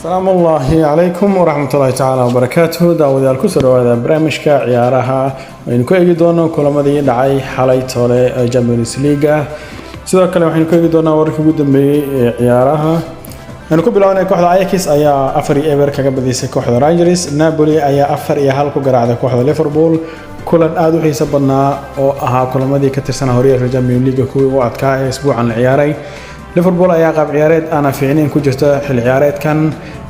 السلام الله عليكم ورحمة الله تعالى وبركاته. داود الكسر وهذا برامجك عيارها وإن كل جدونا كل ما دي دعي حالي طالع جامبيونز ليغا سواء كلام وحين كل جدونا ورك جدا بعيارها أنا كل بلون كوحدة أياكس أيا أفري إيفر كجبديس كوحدة رانجرز نابولي أيا أفري هالكو جرعة كوحدة ليفربول كلن آدو حسابنا أو كل ما دي كتير سنة هورية في جامبيونز ليغا كوي وقت كا أسبوع عن العياري ليفربول ayaa qaab ciyaareed ana fiicneen ku jirta xil ciyaareedkan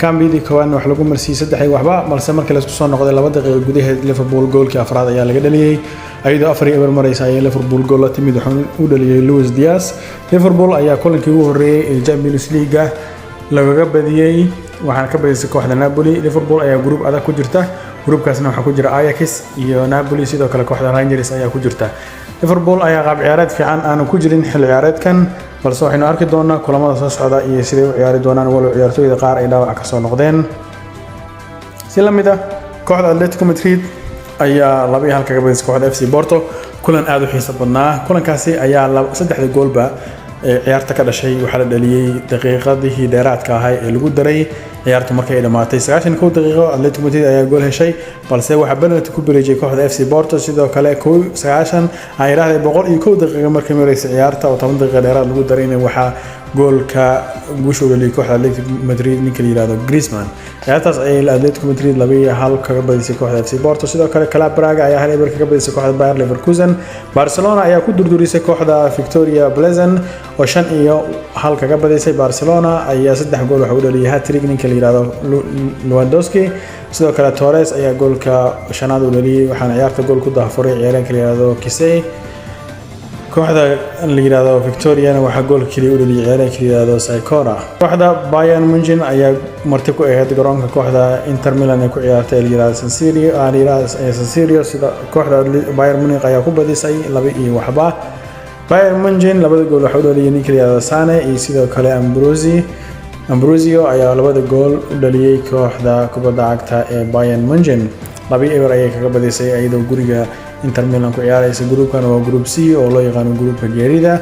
Kambidi kawaan wax lagu marsiiyay 3 waxba balse markii la isku soo noqday 2 daqiiqo gudaheed Liverpool goolkii afraad ayaa laga dhaliyay ayadoo afar eber maraysa ay Liverpool gool la timid wuxuu u dhaliyay Luis Diaz Liverpool ayaa kulankii ugu horeeyay ee Champions League laga badiyay waxaan ka badisay kooxda Napoli Liverpool ayaa group adag ku jirta groupkaasna waxa ku jira Ajax iyo Napoli sidoo kale kooxda Rangers ayaa ku jirta Liverpool ayaa qaab ciyaareed fiican aan ku jirin xil ciyaareedkan balse waxaynu arki doonaa kulamada soo socda iyo sidee u ciyaari doonaan walow ciyaartooyda qaar ay dhaawac ka soo noqdeen si la mid ah kooxda Atletico Madrid ayaa 2-1 kaga badisay kooxda FC Porto kulan aad u xiiso badnaa kulankaasi ayaa 3 goolba ciyaarta ka dhashay waxa la dhaliyay daqiiqadii dheeraadka ahay ee lagu daray ciyaartu markay ay dhamaatay 91 daqiiqo Atletico Madrid ayaa gool heshay balse waxa penalty ku bireejay kooxda FC Porto sidoo kale 90 ay raahday 101 daqiiqo markay mareysay ciyaarta oo 10 daqiiqo dheeraad lagu darayna waxa goolka guusha u dhaliyay kooxda Atletico Madrid ninka la yiraahdo Griezmann ciyaartaas ay Atletico Madrid 2-1 kaga badisay kooxda FC Porto sidoo kale Club Braga ayaa hal eber kaga badisay kooxda Bayer Leverkusen Barcelona ayaa ku durdurisay kooxda Victoria Pleasant oo 5-1 kaga badisay Barcelona ayaa 3 gool waxa u dhaliyay hat-trick ninka la yiraahdo Lewandowski sidoo kale Torres ayaa goolka shanaad u dhaliyay waxaana ciyaarta gool ku daafuray ciyaaryahanka la yiraahdo Kisey kooxda la yiraahdo Victoria waxa gool kaliya u dhaliyay ciyaaryahanka la yiraahdo Saikora kooxda Bayern Munich ayaa marti ku ahayd garoonka kooxda Inter Milan ee ku ciyaartay la yiraahdo San Siro sida kooxda Bayern Munich ayaa ku badisay 2-1 Bayern Munich 2 gool waxa u dhaliyay ninka la yiraahdo Sane iyo sidoo kale Ambrosio ayaa 2 gool u dhaliyay kooxda kubadda cagta ee Bayern Munich 2-1 ayay kaga badisay ayadoo guriga Inter Milan ku ciyaaraysa groupkan waa group C oo loo yaqaan groupka geerida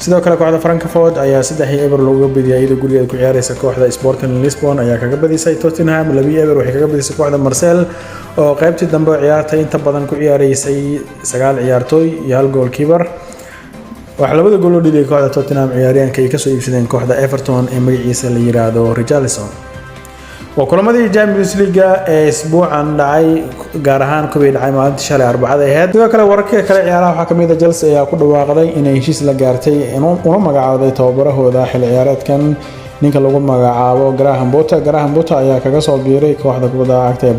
sidoo kale kooxda Frankfurt ayaa 3-1 looga badiyay ayadoo guriga ku ciyaaraysa kooxda Sporting Lisbon ayaa kaga badisay Tottenham 2-1 waxay kaga badisay kooxda Marseille oo qaybtii dambe ciyaarta inta badan ku ciyaaraysay 9 ciyaartooy iyo 1 goalkeeper waxa 2 gool u dhaliyay kooxda Tottenham ciyaaryahanka ay ka soo iibsadeen kooxda Everton ee magaciisa la yiraahdo Richarlison وكلمة Champions League أسبوعاً dhacay gaar ahaan kuwii dhacay maalintii shalay Arbacada ahayd sidoo kale wararka kale ciyaaraha waxa kamid ah Chelsea ayaa ku dhawaaqday inay heshiis la gaartay una magacaawday tababarahooda xil ciyaareedkan ninka lagu magacaabo Graham Potter ayaa kaga soo biiray kooxda kubadda cagta ee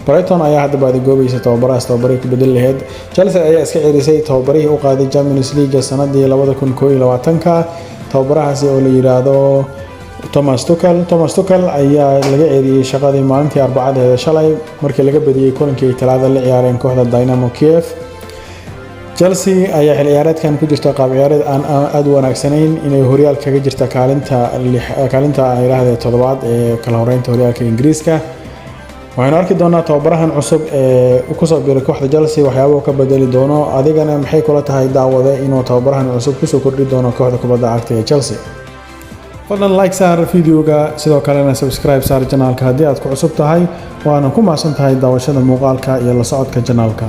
Brighton ayaa hadda baadi goobaysa tababarihii ku bedel lahayd Chelsea ayaa iska ceerisay tababarihii u qaaday Champions League sanadii 2021 tababarahaasi oo la yiraahdo Thomas Tuchel ayaa laga ceeriyay shaqadii maalintii Arbacada ee shalay markii laga badiyay kulankii Talaada la ciyaareen kooxda Dynamo Kiev Chelsea ayaa xil ciyaareedkan ku jirta qaab ciyaareed aan aad u wanaagsanayn inay horyaalka kaga jirta kaalinta ay raahday 7aad ee kala horeynta horyaalka Ingiriiska waxaan arki doonaa tababarahan cusub ee ku soo biiray kooxda Chelsea waxyaabo ka bedeli doono adigana maxay kula tahay daawada inuu tababarahan cusub ku soo kordhi doono kooxda kubadda cagta ee Chelsea fadlan like saar videoga sidoo kalena subscribe saar channelka haddii aad ku cusub tahay waana ku maasan tahay daawashada muuqaalka iyo la socodka channelka